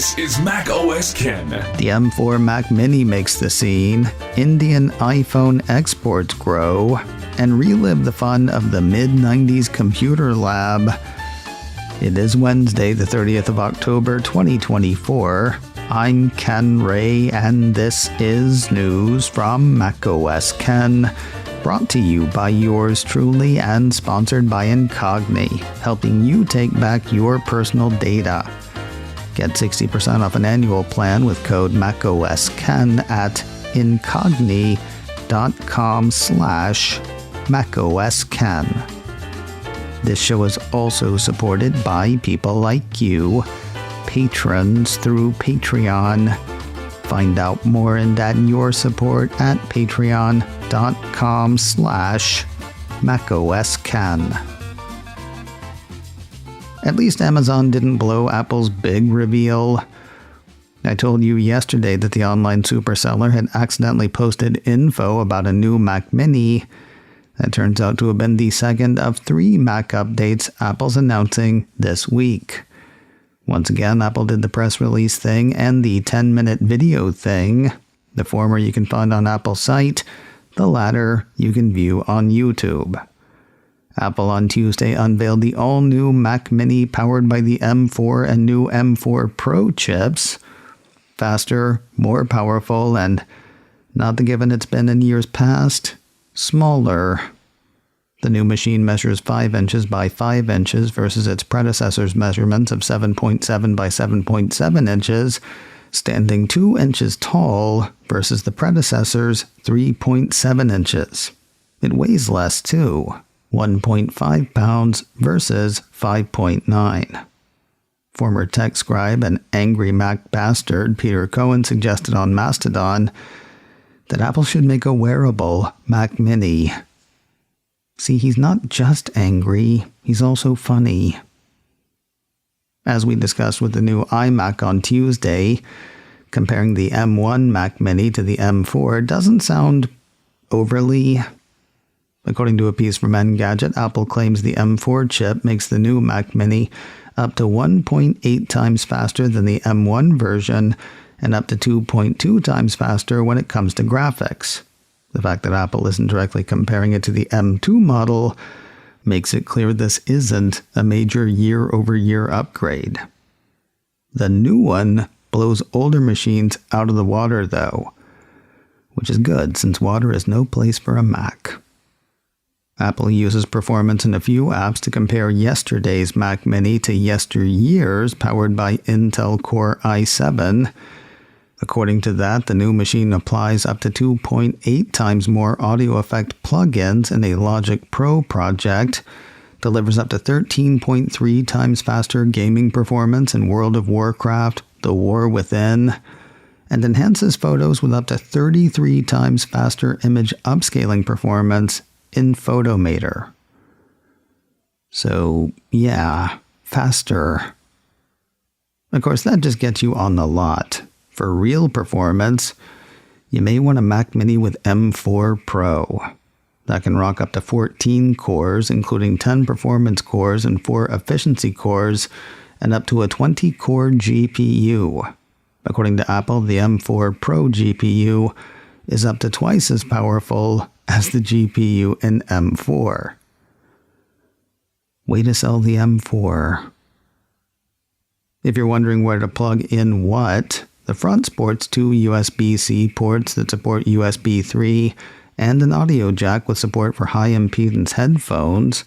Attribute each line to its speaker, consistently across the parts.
Speaker 1: This is Mac OS Ken.
Speaker 2: The M4 Mac Mini makes the scene, Indian iPhone exports grow, and relive the fun of the mid-90s computer lab. It is Wednesday, the 30th of October, 2024. I'm Ken Ray, and this is news from Mac OS Ken, brought to you by yours truly and sponsored by Incogni, helping you take back your personal data. Get 60% off an annual plan with code MacOSKen at incogni.com/MacOSKen. This show is also supported by people like you, patrons through Patreon. Find out more and add your support at patreon.com/MacOSKen. At least Amazon didn't blow Apple's big reveal. I told you yesterday that the online superseller had accidentally posted info about a new Mac Mini. That turns out to have been the second of 3 Mac updates Apple's announcing this week. Once again, Apple did the press release thing and the 10-minute video thing. The former you can find on Apple's site, the latter you can view on YouTube. Apple on Tuesday unveiled the all-new Mac Mini powered by the M4 and new M4 Pro chips. Faster, more powerful, and, not the given it's been in years past, smaller. The new machine measures 5 inches by 5 inches versus its predecessor's measurements of 7.7 by 7.7 inches, standing 2 inches tall versus the predecessor's 3.7 inches. It weighs less, too. 1.5 pounds versus 5.9. Former tech scribe and angry Mac bastard Peter Cohen suggested on Mastodon that Apple should make a wearable Mac Mini. See, he's not just angry, he's also funny. As we discussed with the new iMac on Tuesday, comparing the M1 Mac Mini to the M4 doesn't sound overly. According to a piece from Engadget, Apple claims the M4 chip makes the new Mac Mini up to 1.8 times faster than the M1 version and up to 2.2 times faster when it comes to graphics. The fact that Apple isn't directly comparing it to the M2 model makes it clear this isn't a major year-over-year upgrade. The new one blows older machines out of the water, though, which is good since water is no place for a Mac. Apple uses performance in a few apps to compare yesterday's Mac Mini to yesteryear's powered by Intel Core i7. According to that, the new machine applies up to 2.8 times more audio effect plugins in a Logic Pro project, delivers up to 13.3 times faster gaming performance in World of Warcraft, The War Within, and enhances photos with up to 33 times faster image upscaling performance in Photomator. So, yeah, faster. Of course, that just gets you on the lot. For real performance, you may want a Mac Mini with M4 Pro. That can rock up to 14 cores, including 10 performance cores and 4 efficiency cores, and up to a 20-core GPU. According to Apple, the M4 Pro GPU is up to twice as powerful as the GPU in M4. Way to sell the M4. If you're wondering where to plug in what, the front sports 2 USB-C ports that support USB 3 and an audio jack with support for high-impedance headphones.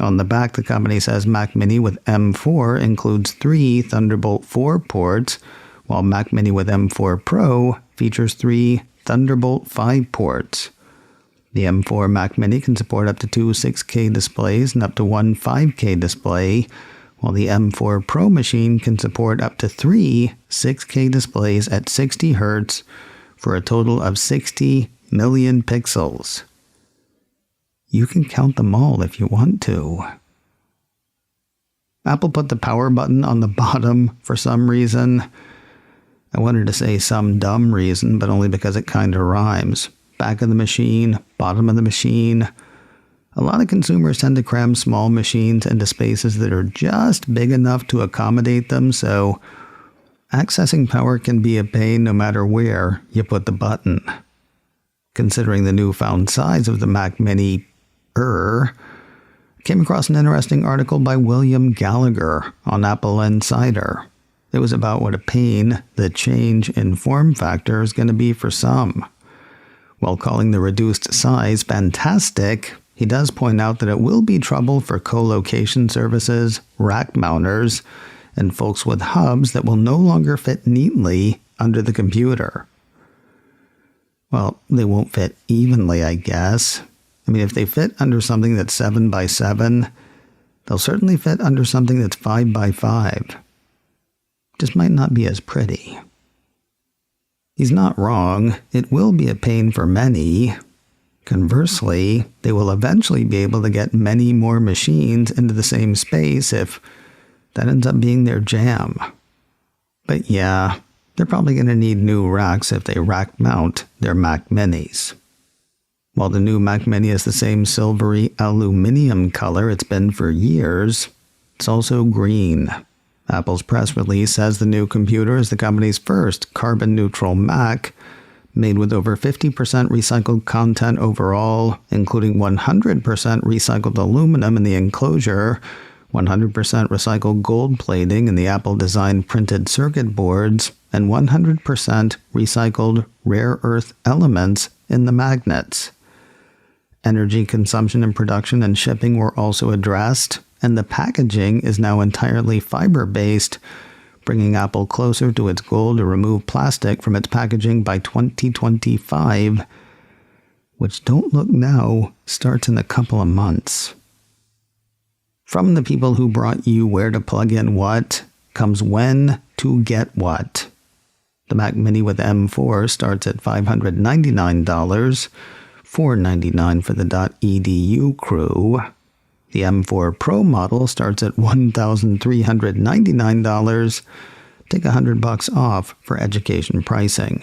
Speaker 2: On the back, the company says Mac Mini with M4 includes 3 Thunderbolt 4 ports, while Mac Mini with M4 Pro features 3 Thunderbolt 5 ports. The M4 Mac Mini can support up to 2 6K displays and up to 1 5K display, while the M4 Pro machine can support up to 3 6K displays at 60 Hz for a total of 60 million pixels. You can count them all if you want to. Apple put the power button on the bottom for some reason. I wanted to say some dumb reason, but only because it kind of rhymes. Back of the machine, bottom of the machine. A lot of consumers tend to cram small machines into spaces that are just big enough to accommodate them, so accessing power can be a pain no matter where you put the button. Considering the newfound size of the Mac Mini, came across an interesting article by William Gallagher on Apple Insider. It was about what a pain the change in form factor is going to be for some. While calling the reduced size fantastic, he does point out that it will be trouble for co-location services, rack mounters, and folks with hubs that will no longer fit neatly under the computer. Well, they won't fit evenly, I guess. I mean, if they fit under something that's 7 by 7, they'll certainly fit under something that's 5 by 5. Just might not be as pretty. He's not wrong. It will be a pain for many. Conversely, they will eventually be able to get many more machines into the same space if that ends up being their jam. But yeah, they're probably going to need new racks if they rack mount their Mac Minis. While the new Mac Mini is the same silvery aluminum color it's been for years, it's also green. Apple's press release says the new computer is the company's first carbon-neutral Mac, made with over 50% recycled content overall, including 100% recycled aluminum in the enclosure, 100% recycled gold plating in the Apple-designed printed circuit boards, and 100% recycled rare earth elements in the magnets. Energy consumption and production and shipping were also addressed, and the packaging is now entirely fiber-based, bringing Apple closer to its goal to remove plastic from its packaging by 2025, which, don't look now, starts in a couple of months. From the people who brought you where to plug in what comes when to get what. The Mac Mini with M4 starts at $599, $499 for the .edu crew. The M4 Pro model starts at $1,399. Take $100 off for education pricing.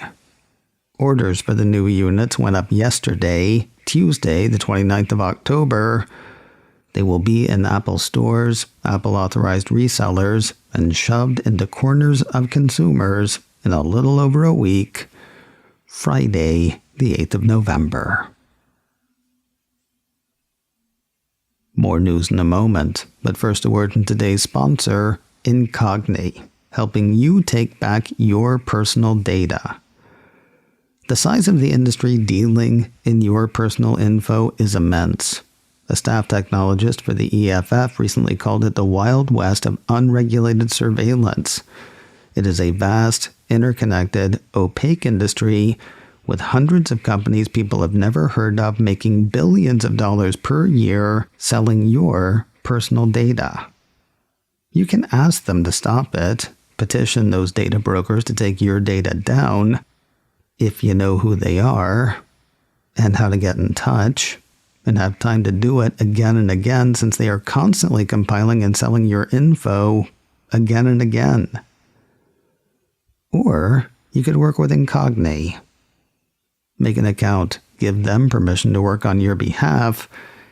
Speaker 2: Orders for the new units went up yesterday, Tuesday, the 29th of October. They will be in Apple stores, Apple-authorized resellers, and shoved into corners of consumers in a little over a week, Friday, the 8th of November. More news in a moment, but first a word from today's sponsor, Incogni, helping you take back your personal data. The size of the industry dealing in your personal info is immense. A staff technologist for the EFF recently called it the Wild West of unregulated surveillance. It is a vast, interconnected, opaque industry with hundreds of companies people have never heard of making billions of dollars per year selling your personal data. You can ask them to stop it, petition those data brokers to take your data down, if you know who they are, and how to get in touch, and have time to do it again and again since they are constantly compiling and selling your info again and again. Or you could work with Incogni. Make an account, give them permission to work on your behalf,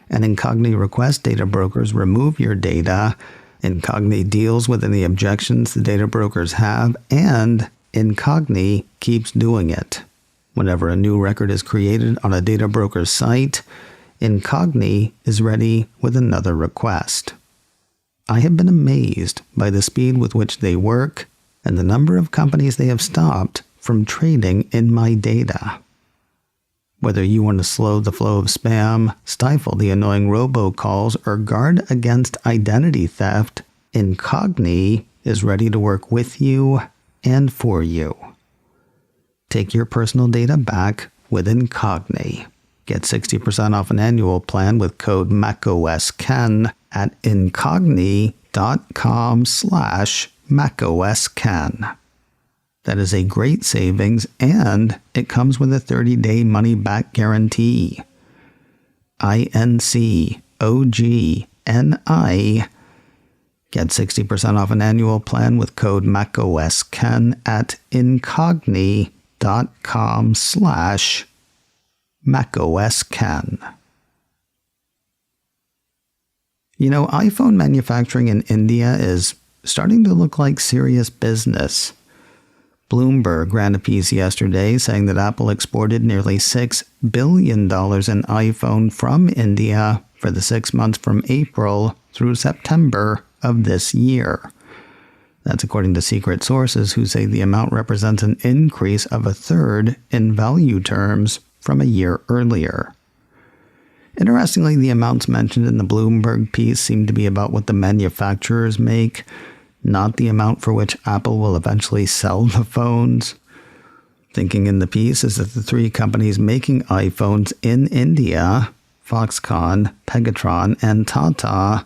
Speaker 2: and Incogni requests data brokers remove your data. Incogni deals with any objections the data brokers have, and Incogni keeps doing it. Whenever a new record is created on a data broker's site, Incogni is ready with another request. I have been amazed by the speed with which they work and the number of companies they have stopped from trading in my data. Whether you want to slow the flow of spam, stifle the annoying robocalls, or guard against identity theft, Incogni is ready to work with you and for you. Take your personal data back with Incogni. Get 60% off an annual plan with code MacOSKen at incogni.com/MacOSKen. That is a great savings, and it comes with a 30-day money-back guarantee. INCOGNI. Get 60% off an annual plan with code MacOSKen at incogni.com/MacOSKen. You know, iPhone manufacturing in India is starting to look like serious business. Bloomberg ran a piece yesterday saying that Apple exported nearly $6 billion in iPhone from India for the 6 months from April through September of this year. That's according to secret sources who say the amount represents an increase of a third in value terms from a year earlier. Interestingly, the amounts mentioned in the Bloomberg piece seem to be about what the manufacturers make, not the amount for which Apple will eventually sell the phones. Thinking in the piece is that the three companies making iPhones in India, Foxconn, Pegatron, and Tata,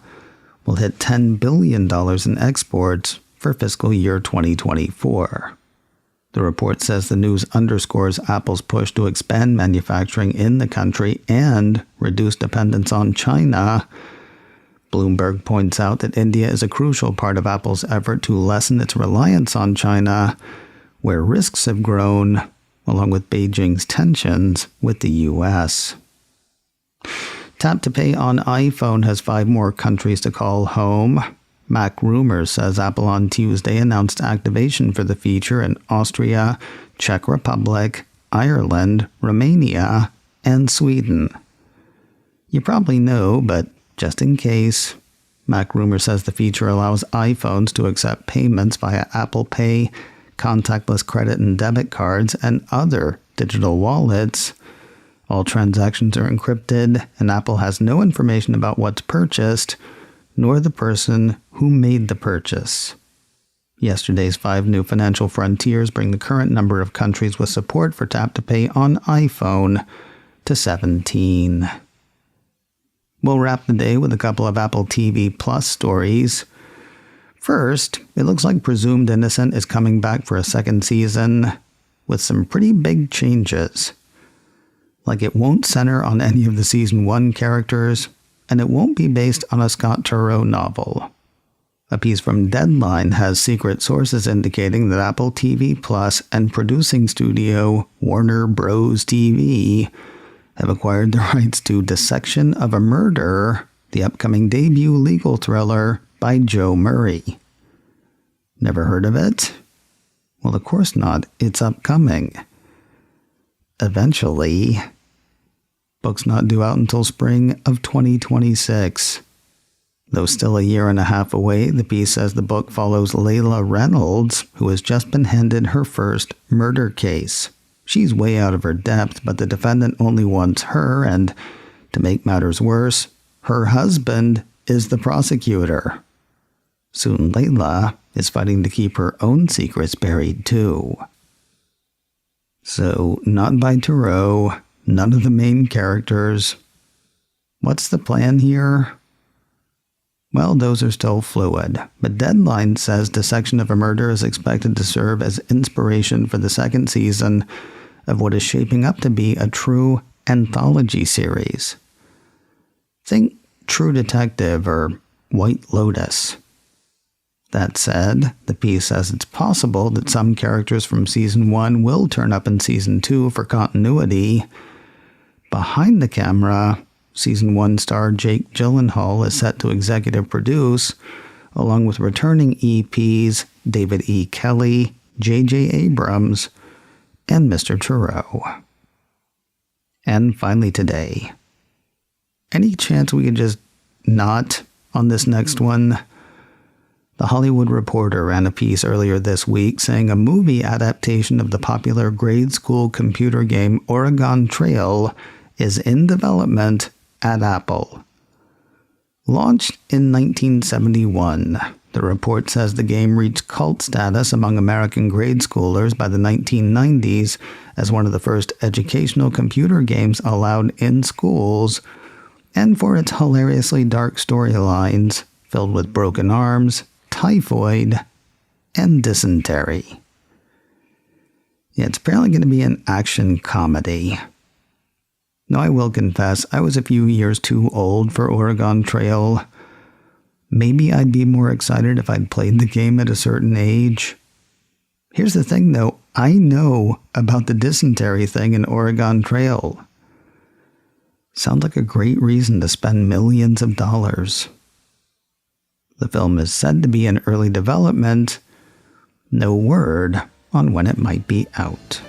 Speaker 2: will hit $10 billion in exports for fiscal year 2024. The report says the news underscores Apple's push to expand manufacturing in the country and reduce dependence on China. Bloomberg points out that India is a crucial part of Apple's effort to lessen its reliance on China, where risks have grown, along with Beijing's tensions with the U.S. Tap to Pay on iPhone has 5 more countries to call home. Mac Rumors says Apple on Tuesday announced activation for the feature in Austria, Czech Republic, Ireland, Romania, and Sweden. You probably know, but just in case, Mac Rumor says the feature allows iPhones to accept payments via Apple Pay, contactless credit and debit cards, and other digital wallets. All transactions are encrypted, and Apple has no information about what's purchased, nor the person who made the purchase. Yesterday's 5 new financial frontiers bring the current number of countries with support for Tap to Pay on iPhone to 17. We'll wrap the day with a couple of Apple TV Plus stories. First, it looks like Presumed Innocent is coming back for a second season with some pretty big changes. Like it won't center on any of the season 1 characters, and it won't be based on a Scott Turow novel. A piece from Deadline has secret sources indicating that Apple TV Plus and producing studio Warner Bros. TV have acquired the rights to Dissection of a Murder, the upcoming debut legal thriller by Joe Murray. Never heard of it? Well, of course not. It's upcoming. Eventually. Book's not due out until spring of 2026. Though still a year and a half away, the piece says the book follows Layla Reynolds, who has just been handed her first murder case. She's way out of her depth, but the defendant only wants her, and to make matters worse, her husband is the prosecutor. Soon Layla is fighting to keep her own secrets buried too. So, not by Turow, none of the main characters. What's the plan here? Well, those are still fluid, but Deadline says Dissection of a Murder is expected to serve as inspiration for the second season of what is shaping up to be a true anthology series. Think True Detective or White Lotus. That said, the piece says it's possible that some characters from Season 1 will turn up in Season 2 for continuity. Behind the camera, Season 1 star Jake Gyllenhaal is set to executive produce, along with returning EPs David E. Kelly, J.J. Abrams, and Mr. Turow. And finally today, any chance we could just not on this next one? The Hollywood Reporter ran a piece earlier this week saying a movie adaptation of the popular grade school computer game Oregon Trail is in development at Apple. Launched in 1971, the report says the game reached cult status among American grade schoolers by the 1990s as one of the first educational computer games allowed in schools, and for its hilariously dark storylines filled with broken arms, typhoid, and dysentery. Yeah, it's apparently going to be an action comedy. Now, I will confess, I was a few years too old for Oregon Trail. Maybe I'd be more excited if I'd played the game at a certain age. Here's the thing, though. I know about the dysentery thing in Oregon Trail. Sounds like a great reason to spend millions of dollars. The film is said to be in early development. No word on when it might be out.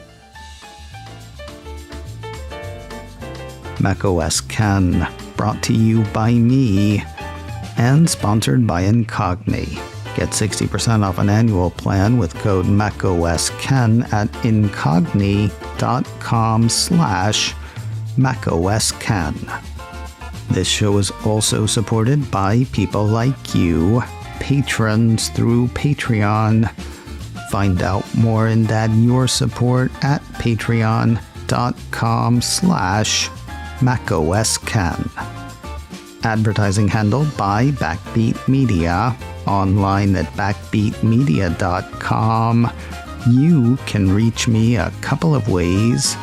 Speaker 2: macOS Ken, brought to you by me and sponsored by Incogni. Get 60% off an annual plan with code macOSKen at incogni.com/macOSKen. This show is also supported by people like you, patrons through Patreon. Find out more and add your support at patreon.com/macOSKen. Advertising handled by Backbeat Media. Online at backbeatmedia.com. You can reach me a couple of ways.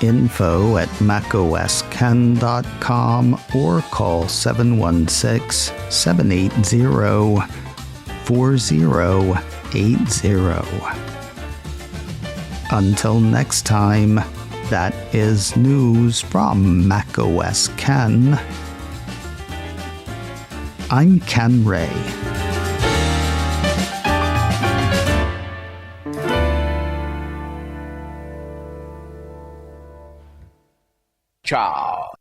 Speaker 2: Info at macosken.com or call 716-780-4080. Until next time, that is news from macOS Ken. I'm Ken Ray.
Speaker 3: Ciao.